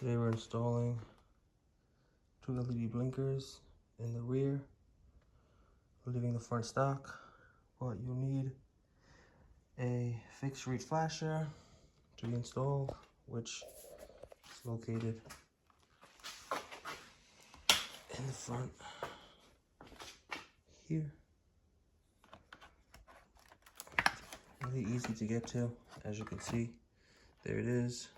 Today we're installing 2 LED blinkers in the rear, leaving the front stock. But you'll need a fixed rate flasher to be installed, which is located in the front here. Really easy to get to, as you can see. There it is.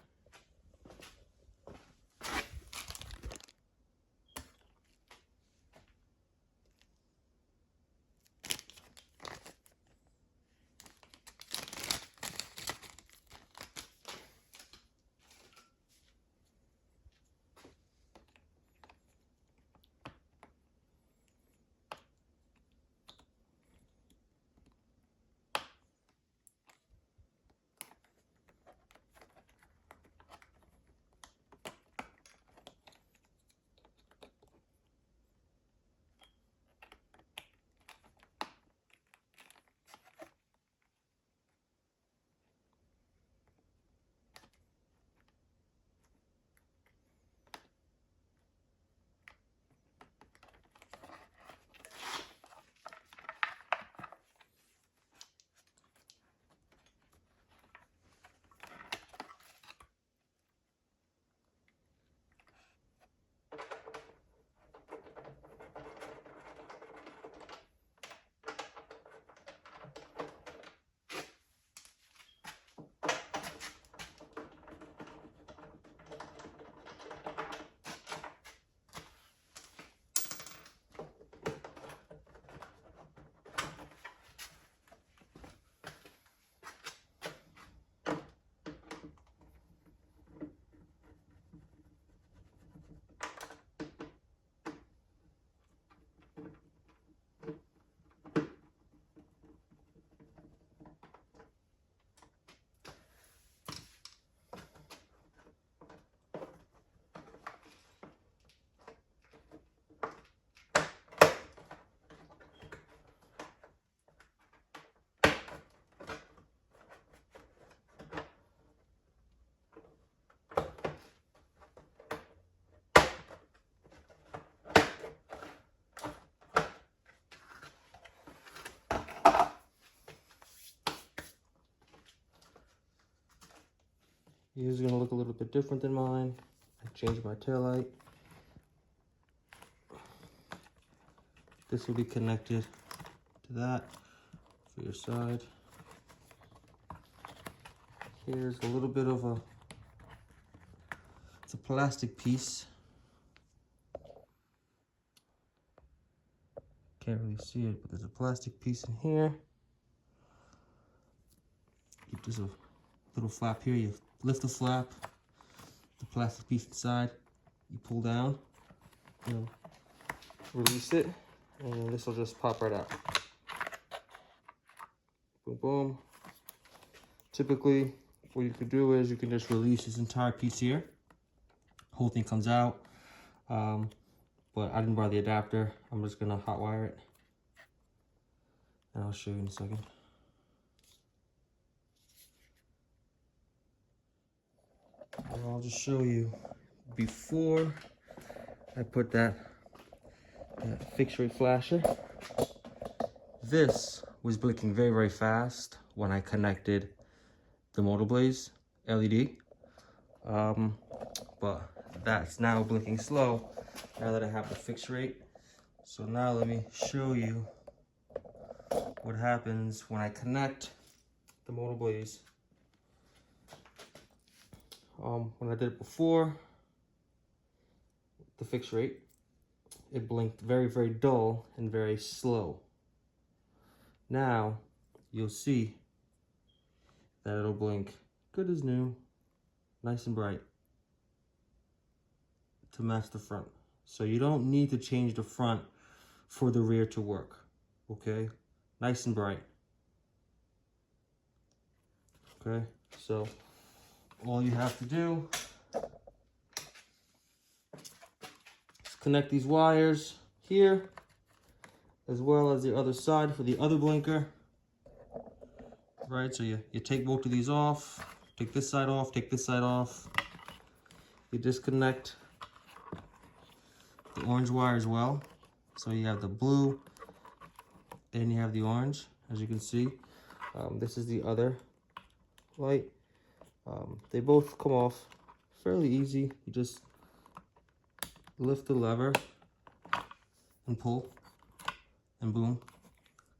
Yours is going to look a little bit different than mine. I changed my taillight. This will be connected to that for your side. Here's a little bit of it's a plastic piece. Can't really see it, but there's a plastic piece in here. There's a little flap here. You lift the flap, the plastic piece inside, you pull down, and release it, and this will just pop right out. Boom, boom. Typically, what you could do is you can just release this entire piece here. Whole thing comes out, but I didn't buy the adapter. I'm just gonna hot wire it, and I'll show you in a second. I'll just show you before I put that fixed rate flasher. This was blinking very, very fast when I connected the motor blaze LED, but that's now blinking slow now that I have the fixed rate. So now let me show you what happens when I connect the motor blaze. When I did it before the fixed rate, it blinked very, very dull and very slow. Now you'll see that it'll blink good as new, nice and bright to match the front. So you don't need to change the front for the rear to work, okay? Nice and bright. Okay, so all you have to do is connect these wires here, as well as the other side for the other blinker. Right, so you take both of these off, take this side off, take this side off. you disconnect the orange wire as well. So you have the blue and you have the orange, as you can see. This is the other light. They both come off fairly easy. You just lift the lever and pull, and boom,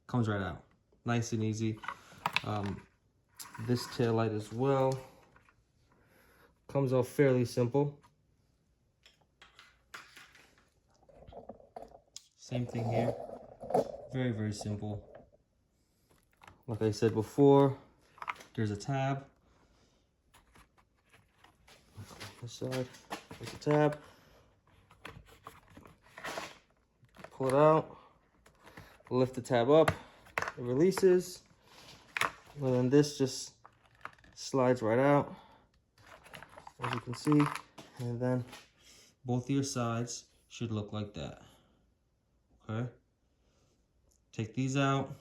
comes right out. Nice and easy. This tail light as well comes off fairly simple. Same thing here. Very, very simple. Like I said before, there's a tab. This side, there's a tab. Pull it out, lift the tab up, it releases, and then this just slides right out, as you can see, and then both of your sides should look like that. Okay, take these out.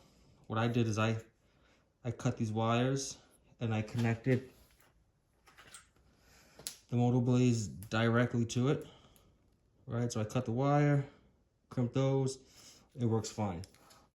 What I did is I cut these wires and I connected the motor blades directly to it. Right, so I cut the wire, crimp those, it works fine.